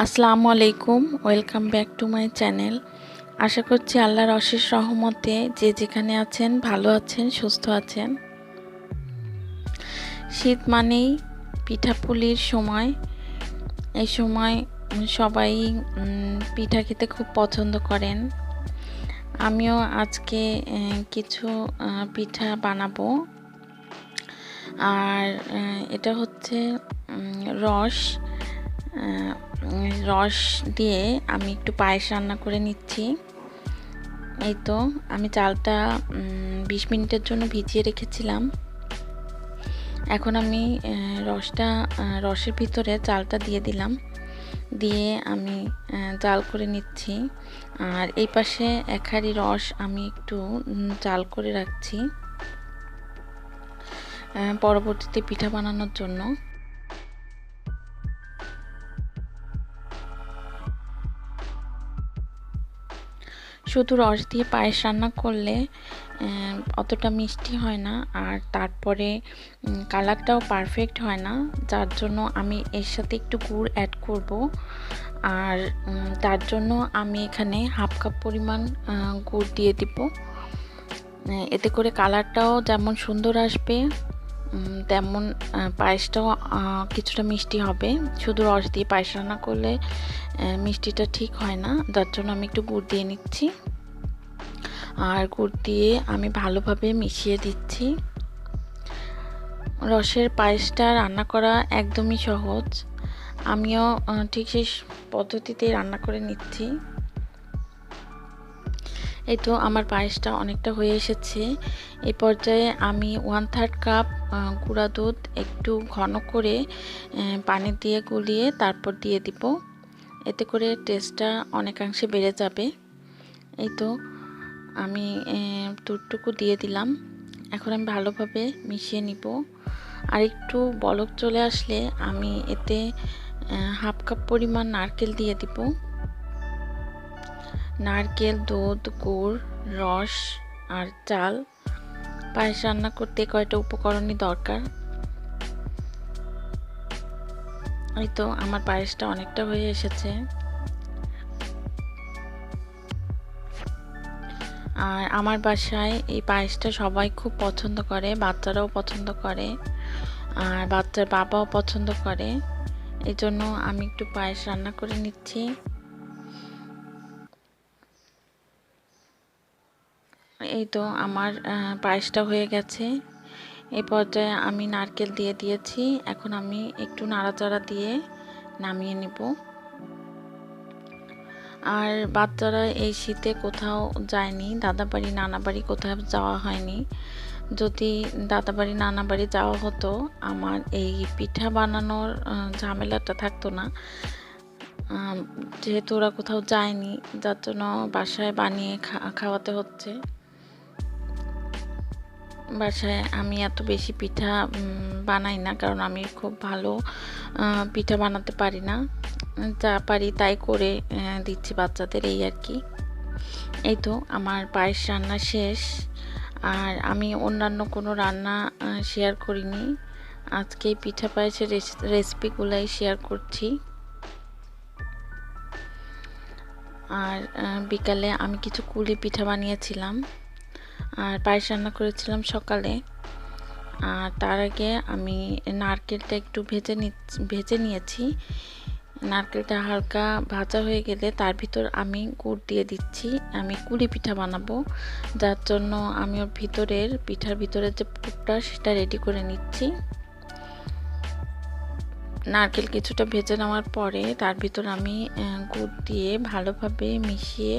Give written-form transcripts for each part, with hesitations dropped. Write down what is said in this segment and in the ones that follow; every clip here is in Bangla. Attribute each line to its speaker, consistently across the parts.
Speaker 1: আসসালামু আলাইকুম, welcome back to my channel. আশা করছি আল্লাহর অশেষ রহমতে যে যেখানে আছেন ভালো আছেন, সুস্থ আছেন। শীত মানেই পিঠাপুলির সময়। এই সময় সবাই পিঠা খেতে খুব পছন্দ করেন। আমিও আজকে কিছু পিঠা বানাবো। আর এটা হচ্ছে রস রস দিয়ে আমি একটু পায়েস রান্না করে নিচ্ছি। এই তো আমি চালটা 20 মিনিটের জন্য ভিজিয়ে রেখেছিলাম। এখন আমি রসের ভিতরে চালটা দিয়ে দিলাম, দিয়ে আমি জাল করে নিচ্ছি। আর এই পাশে এক হাঁড়ি রস আমি একটু জাল করে রাখছি পরবর্তীতে পিঠা বানানোর জন্য। শুধু রস দিয়ে পায়েস রান্না করলে অতটা মিষ্টি হয় না, আর তারপরে কালারটাও পারফেক্ট হয় না, যার জন্য আমি এর সাথে একটু গুড় অ্যাড করব। আর তার জন্য আমি এখানে হাফ কাপ পরিমাণ গুড় দিয়ে দিব। এতে করে কালারটাও যেমন সুন্দর আসবে, তেমন পায়েসটাও কিছুটা মিষ্টি হবে। শুধু রস দিয়ে পায়েস রান্না করলে মিষ্টিটা ঠিক হয় না, যার জন্য আমি একটু গুড় দিয়ে নিচ্ছি। আর গুড় দিয়ে আমি ভালোভাবে মিশিয়ে দিচ্ছি। রসের পায়েসটা রান্না করা একদমই সহজ। আমিও ঠিক সেই পদ্ধতিতে রান্না করে নিচ্ছি। এই তো আমার পায়েসটা অনেকটা হয়ে এসেছে। এই পর্যায়ে আমি 1/3 কাপ গুঁড়া দুধ একটু ঘন করে পানি দিয়ে গুলিয়ে তারপর দিয়ে দিব। এতে করে টেস্টটা অনেকাংশে বেড়ে যাবে। এই তো আমি দুধটুকু দিয়ে দিলাম। এখন আমি ভালোভাবে মিশিয়ে নিব। আর একটু বলক চলে আসলে আমি এতে হাফ কাপ পরিমাণ নারকেল দিয়ে দিব। নারকেল, দুধ, গুড়, রস আর চাল, পায়েস রান্না করতে কয়টা উপকরণই দরকার। এই তো আমার পায়েসটা অনেকটা হয়ে এসেছে। আর আমার বাসায় এই পায়েসটা সবাই খুব পছন্দ করে, বাচ্চারাও পছন্দ করে, আর বাচ্চার বাবাও পছন্দ করে। এই জন্য আমি একটু পায়েস রান্না করে নিচ্ছি। এই তো আমার পায়েসটা হয়ে গেছে। এই পর্যায়ে আমি নারকেল দিয়ে দিয়েছি। এখন আমি একটু নাড়াচাড়া দিয়ে নামিয়ে নিব। আর বাচ্চারা এই শীতে কোথাও যায়নি, দাদাবাড়ি নানাবাড়ি কোথাও যাওয়া হয়নি। যদি দাদাবাড়ি নানাবাড়ি যাওয়া হতো, আমার এই পিঠা বানানোর ঝামেলাটা থাকতো না। যেহেতু ওরা কোথাও যায়নি, যার জন্য বাসায় বানিয়ে খাওয়াতে হচ্ছে। বাসায় আমি এত বেশি পিঠা বানাই না, কারণ আমি খুব ভালো পিঠা বানাতে পারি না। যা পারি তাই করে দিচ্ছি বাচ্চাদের, এই আর কি। এই তো আমার পায়েস রান্না শেষ। আর আমি অন্যান্য কোনো রান্না শেয়ার করিনি, আজকে পিঠা পায়েসের রেসিপিগুলাই শেয়ার করছি। আর বিকালে আমি কিছু কুলি পিঠা বানিয়েছিলাম, আর পায়েস রান্না করেছিলাম সকালে। আর তার আগে আমি নারকেলটা একটু ভেজে নিয়েছি। নারকেলটা হালকা ভাজা হয়ে গেলে তার ভিতর আমি গুড় দিয়ে দিচ্ছি। আমি কুলি পিঠা বানাবো, যার জন্য আমি ওর পিঠার ভিতরের যে পুরটা সেটা রেডি করে নিচ্ছি। নারকেল কিছুটা ভেজে নেওয়ার পরে তার ভিতর আমি গুড় দিয়ে ভালোভাবে মিশিয়ে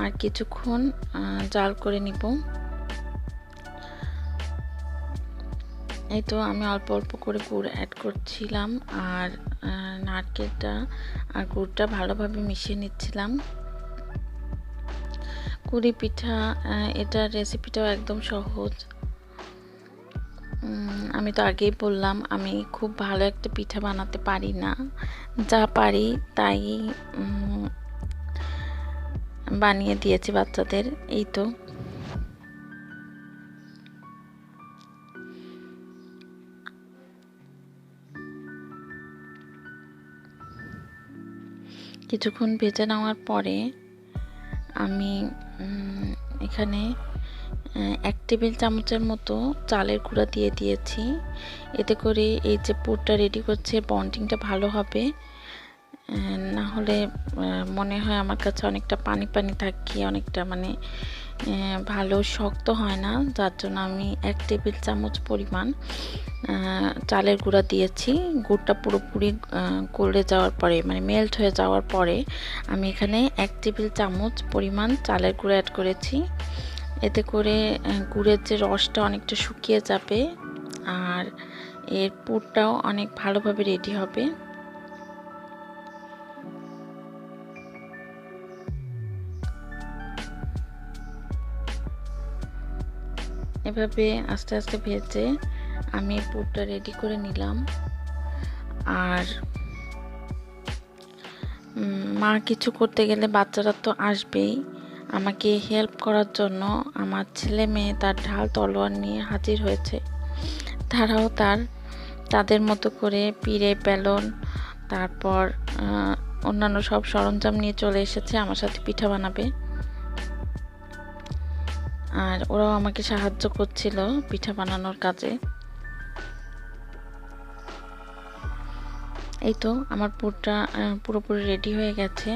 Speaker 1: আর কিছুক্ষণ জাল করে নিব। এই তো আমি অল্প অল্প করে গুড় অ্যাড করছিলাম, আর নারকেলটা আর গুড়টা ভালোভাবে মিশিয়ে নিচ্ছিলাম। কুলি পিঠা, এটার রেসিপিটাও একদম সহজ। আমি তো আগেই বললাম আমি খুব ভালো একটা পিঠা বানাতে পারি না, যা পারি তাই বানিয়ে দিয়েছি বাচ্চাদের। এই তো কিছুক্ষণ ভেজে নেওয়ার পরে আমি এখানে 1 টেবিল চামচের মতো চালের গুঁড়া দিয়ে দিয়েছি। এতে করে এই যে পুরটা রেডি করছে বন্ডিংটা ভালো হবে। না হলে মনে হয় আমার কাছে অনেকটা পানি পানি থাকে, অনেকটা মানে ভালো শক্ত হয় না, যার জন্য আমি 1 টেবিল চামচ পরিমাণ চালের গুঁড়া দিয়েছি। গুড়টা পুরোপুরি গলে যাওয়ার পরে মানে মেল্ট হয়ে যাওয়ার পরে আমি এখানে 1 টেবিল চামচ পরিমাণ চালের গুঁড়া অ্যাড করেছি। এতে করে গুড়ের যে রসটা অনেকটা শুকিয়ে যাবে আর এর পুরটাও অনেক ভালোভাবে রেডি হবে। এভাবে আস্তে আস্তে ভেজে আমি পুরটা রেডি করে নিলাম। আর মা কিছু করতে গেলে বাচ্চারা তো আসবেই আমাকে হেল্প করার জন্য। আমার ছেলে মেয়ে তার ঢাল তলোয়ার নিয়ে হাজির হয়েছে। তারাও তাদের মতো করে পিড়ে, বেলন, তারপর অন্যান্য সব সরঞ্জাম নিয়ে চলে এসেছে আমার সাথে পিঠা বানাবে। আর ওরাও আমাকে সাহায্য করছিল পিঠা বানানোর কাজে। এই তো আমার পুরটা পুরোপুরি রেডি হয়ে গেছে।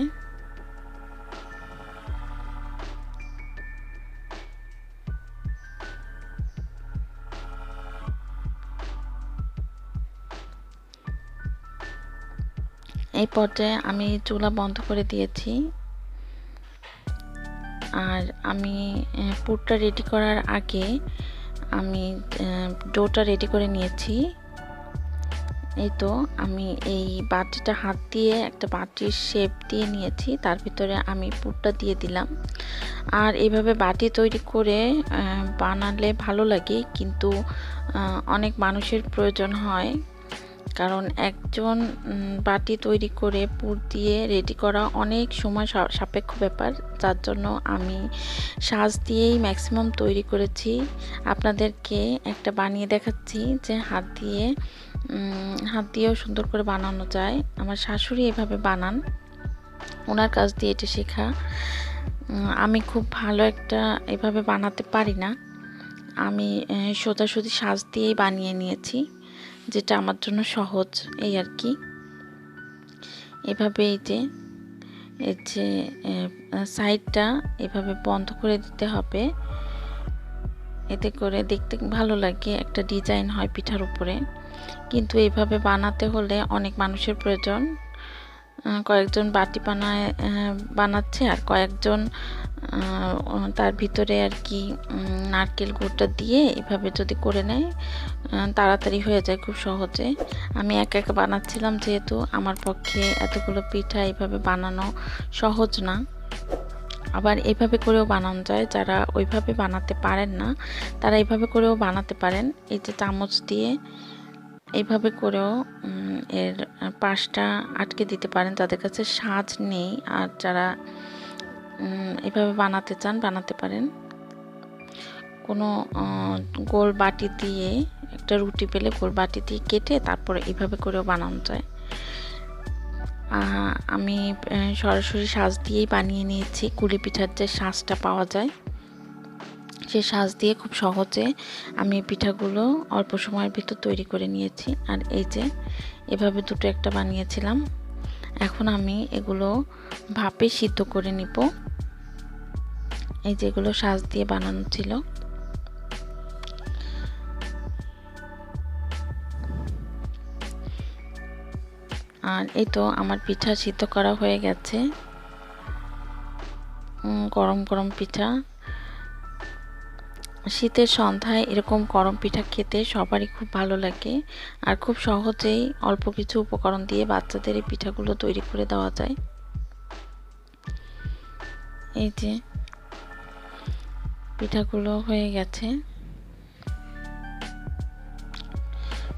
Speaker 1: এই পর্যায়ে আমি চুলা বন্ধ করে দিয়েছি। আর আমি পুরটা রেডি করার আগে আমি ডোটা রেডি করে নিয়েছি। এই তো আমি এই বাটিটা হাত দিয়ে একটা বাটির শেপ দিয়ে নিয়েছি, তার ভিতরে আমি পুরটা দিয়ে দিলাম। আর এইভাবে বাটি তৈরি করে বানালে ভালো লাগে, কিন্তু অনেক মানুষের প্রয়োজন হয়, কারণ একজন বাটি তৈরি করে পুর দিয়ে রেডি করা অনেক সময় সাপেক্ষ ব্যাপার। যার জন্য আমি সাজ দিয়েই ম্যাক্সিমাম তৈরি করেছি। আপনাদেরকে একটা বানিয়ে দেখাচ্ছি যে হাত দিয়েও সুন্দর করে বানানো যায়। আমার শাশুড়ি এভাবে বানান, ওনার কাছ দিয়ে এটা শেখা। আমি খুব ভালো একটা এভাবে বানাতে পারি না। আমি সোজাসুজি সাজ দিয়েই বানিয়ে নিয়েছি, যেটা আমার জন্য সহজ, এই আর কি। এভাবে এই যে সাইডটা এভাবে বন্ধ করে দিতে হবে, এতে করে দেখতে ভালো লাগে, একটা ডিজাইন হয় পিঠার উপরে। কিন্তু এইভাবে বানাতে হলে অনেক মানুষের প্রয়োজন। কয়েকজন বাটি বানাচ্ছে আর কয়েকজন তার ভিতরে আর কি নারকেল গুড়টা দিয়ে এভাবে যদি করে নেয় তাড়াতাড়ি হয়ে যায় খুব সহজে। আমি একা একা বানাচ্ছিলাম, যেহেতু আমার পক্ষে এতগুলো পিঠা এইভাবে বানানো সহজ না। আবার এইভাবে করেও বানানো যায়, যারা ওইভাবে বানাতে পারেন না তারা এইভাবে করেও বানাতে পারেন। এই যে চামচ দিয়ে এইভাবে করেও এর পাশটা আটকে দিতে পারেন যাদের কাছে সাজ নেই। আর যারা এভাবে বানাতে চান বানাতে পারেন। কোনো গোল বাটি দিয়ে একটা রুটি পেলে গোল বাটি দিয়ে কেটে তারপরে এইভাবে করেও বানানো যায়। আমি সরাসরি সাজ দিয়েই বানিয়ে নিয়েছি। কুলি পিঠার যে সাজটা পাওয়া যায় সেই সাজ দিয়ে খুব সহজে আমি পিঠাগুলো অল্প সময়ের ভিতর তৈরি করে নিয়েছি। আর এই যে এভাবে দুটো একটা বানিয়েছিলাম। এখন আমি এগুলো ভাপে সিদ্ধ করে নিব। এই যেগুলো সাজ দিয়ে বানানো ছিল। আর এই তো আমার পিঠা সিদ্ধ করা হয়ে গেছে। গরম গরম পিঠা, শীতের সন্ধ্যায় এরকম গরম পিঠা খেতে সবারই খুব ভালো লাগে। আর খুব সহজেই অল্প কিছু উপকরণ দিয়ে বাচ্চাদের এই পিঠাগুলো তৈরি করে দেওয়া যায়। এই যে পিঠাগুলো হয়ে গেছে।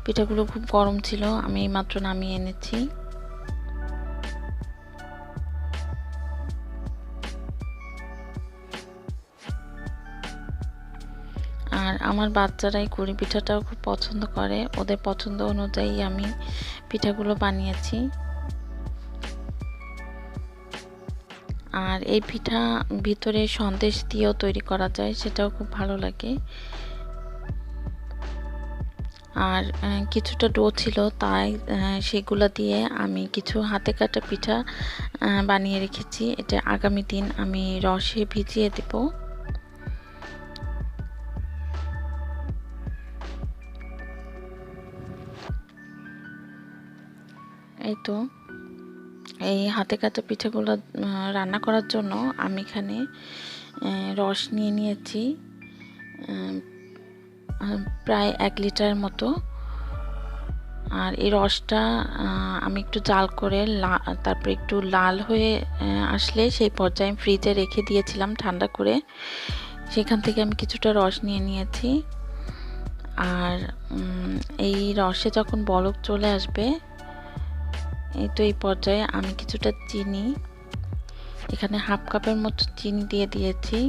Speaker 1: পিঠাগুলো খুব গরম ছিল, আমি এইমাত্র নামিয়ে এনেছি। আর আমার বাচ্চারা এই কুড়ি পিঠাটাও খুব পছন্দ করে, ওদের পছন্দ অনুযায়ী আমি পিঠাগুলো বানিয়েছি। আর এই পিঠা ভিতরে সন্দেশ দিয়েও তৈরি করা যায়, সেটাও খুব ভালো লাগে। আর কিছুটা ডো ছিল, তাই সেগুলো দিয়ে আমি কিছু হাতে কাটা পিঠা বানিয়ে রেখেছি। এটা আগামী দিন আমি রসে ভিজিয়ে দেব। এই তো এই হাতে কাটা পিঠাগুলো রান্না করার জন্য আমি এখানে রস নিয়ে নিয়েছি প্রায় 1 লিটার মতো। আর এই রসটা আমি একটু জাল করে তারপর একটু লাল হয়ে আসলে সেই পর্যায়ে ফ্রিজে রেখে দিয়েছিলাম ঠান্ডা করে। সেখান থেকে আমি কিছুটা রস নিয়ে নিয়েছি। আর এই রসে যখন বলক চলে আসবে, এই তো এই পর্যায়ে আমি কিছুটা চিনি, এখানে হাফ কাপের মতো চিনি দিয়ে দিয়েছি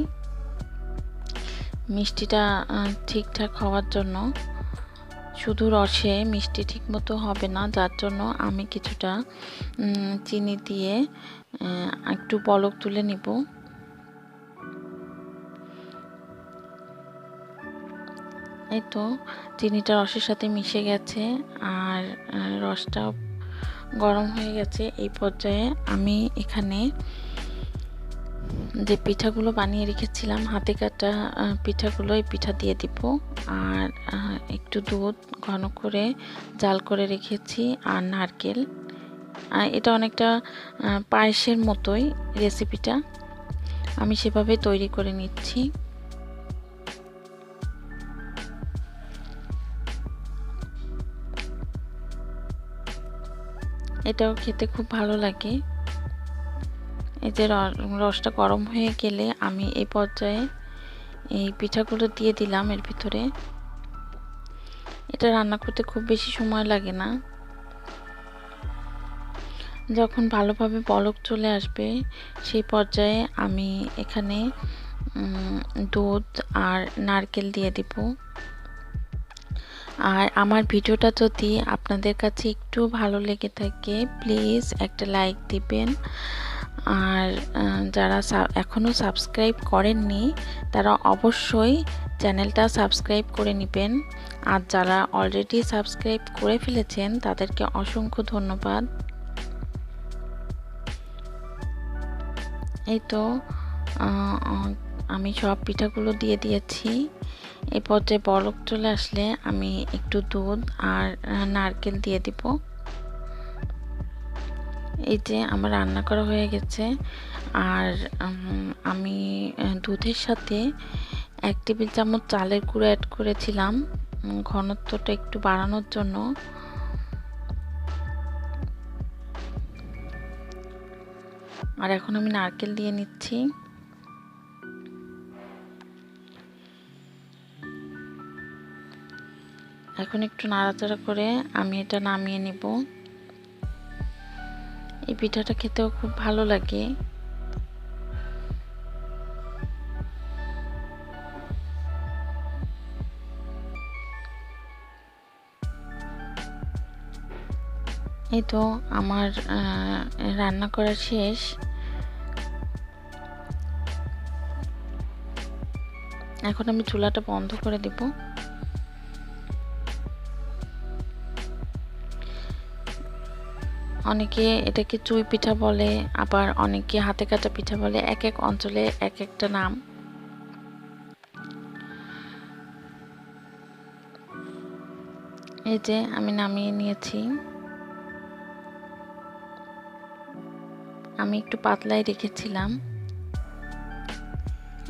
Speaker 1: মিষ্টিটা ঠিকঠাক হওয়ার জন্য। শুধু রসে মিষ্টি ঠিক মতো হবে না, যার জন্য আমি কিছুটা চিনি দিয়ে একটু বলক তুলে নিব। এই তো চিনিটা রসের সাথে মিশে গেছে আর রসটা গরম হয়ে গেছে। এই পর্যায়ে আমি এখানে যে পিঠাগুলো বানিয়ে রেখেছিলাম হাতে কাটা পিঠাগুলো, এই পিঠা দিয়ে দিব। আর একটু দুধ ঘন করে জাল করে রেখেছি আর নারকেল। এটা অনেকটা পায়েসের মতোই রেসিপিটা, আমি সেভাবে তৈরি করে নিচ্ছি। এটাও খেতে খুব ভালো লাগে। এই যে রসটা গরম হয়ে গেলে আমি এই পর্যায়ে এই পিঠাগুলো দিয়ে দিলাম এর ভিতরে। এটা রান্না করতে খুব বেশি সময় লাগে না। যখন ভালোভাবে বলক চলে আসবে সেই পর্যায়ে আমি এখানে দুধ আর নারকেল দিয়ে দিব। আর আমার ভিডিওটা যদি আপনাদের কাছে একটু ভালো লেগে থাকে প্লিজ একটা লাইক দিবেন। আর যারা এখনও সাবস্ক্রাইব করেননি তারা অবশ্যই চ্যানেলটা সাবস্ক্রাইব করে নেবেন। আর যারা অলরেডি সাবস্ক্রাইব করে ফেলেছেন তাদেরকে অসংখ্য ধন্যবাদ। এই তো আমি সব পিঠাগুলো দিয়ে দিয়েছি। এই পর্যায়ে বলক চলে আসলে আমি একটু দুধ আর নারকেল দিয়ে দিব। এই যে আমার রান্না করা হয়ে গেছে। আর আমি দুধের সাথে 1 টেবিল চামচ চালের গুঁড়ো অ্যাড করেছিলাম ঘনত্বটা একটু বাড়ানোর জন্য। আর এখন আমি নারকেল দিয়ে নিচ্ছি। এখন একটু নাড়াচাড়া করে আমি এটা নামিয়ে নিব। এই পিঠাটা খেতেও খুব ভালো লাগে। এই তো আমার রান্না করা শেষ। এখন আমি চুলাটা বন্ধ করে দেব। অনেকে এটাকে চুই পিঠা বলে, আবার অনেকে হাতে কাটা পিঠা বলে, এক এক অঞ্চলে এক একটা নাম। এই যে আমি নামিয়ে নিয়েছি। আমি একটু পাতলাই রেখেছিলাম।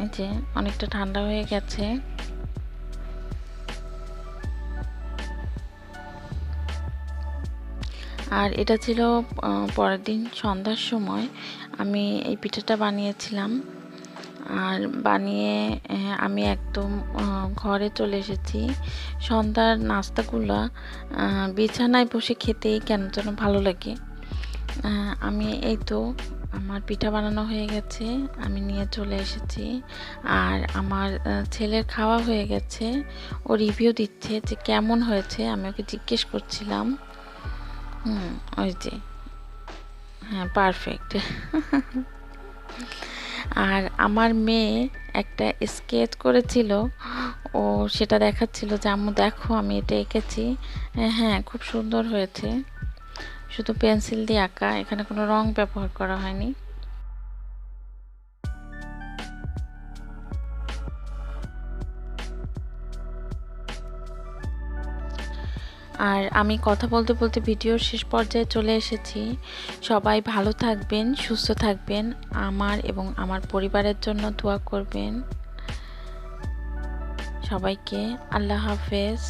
Speaker 1: এই যে অনেকটা ঠান্ডা হয়ে গেছে। আর এটা ছিল পরের দিন সন্ধ্যার সময় আমি এই পিঠাটা বানিয়েছিলাম। আর বানিয়ে আমি একদম ঘরে চলে এসেছি। সন্ধ্যার নাস্তাগুলো বিছানায় বসে খেতেই কেন যেন ভালো লাগে। আমি এই তো আমার পিঠা বানানো হয়ে গেছে, আমি নিয়ে চলে এসেছি। আর আমার ছেলের খাওয়া হয়ে গেছে, ও রিভিউ দিচ্ছে যে কেমন হয়েছে। আমি ওকে জিজ্ঞেস করছিলাম। ওই যে হ্যাঁ, পারফেক্ট। আর আমার মেয়ে একটা স্কেচ করেছিল, ও সেটা দেখাচ্ছিল যে আম্মু দেখো আমি এটা এঁকেছি। হ্যাঁ, খুব সুন্দর হয়েছে, শুধু পেন্সিল দিয়ে আঁকা, এখানে কোনো রং ব্যবহার করা হয়নি। আর আমি কথা বলতে বলতে ভিডিওর শেষ পর্যায়ে চলে এসেছি। সবাই ভালো থাকবেন, সুস্থ থাকবেন, আমার এবং আমার পরিবারের জন্য দোয়া করবেন। সবাইকে আল্লাহ হাফেজ।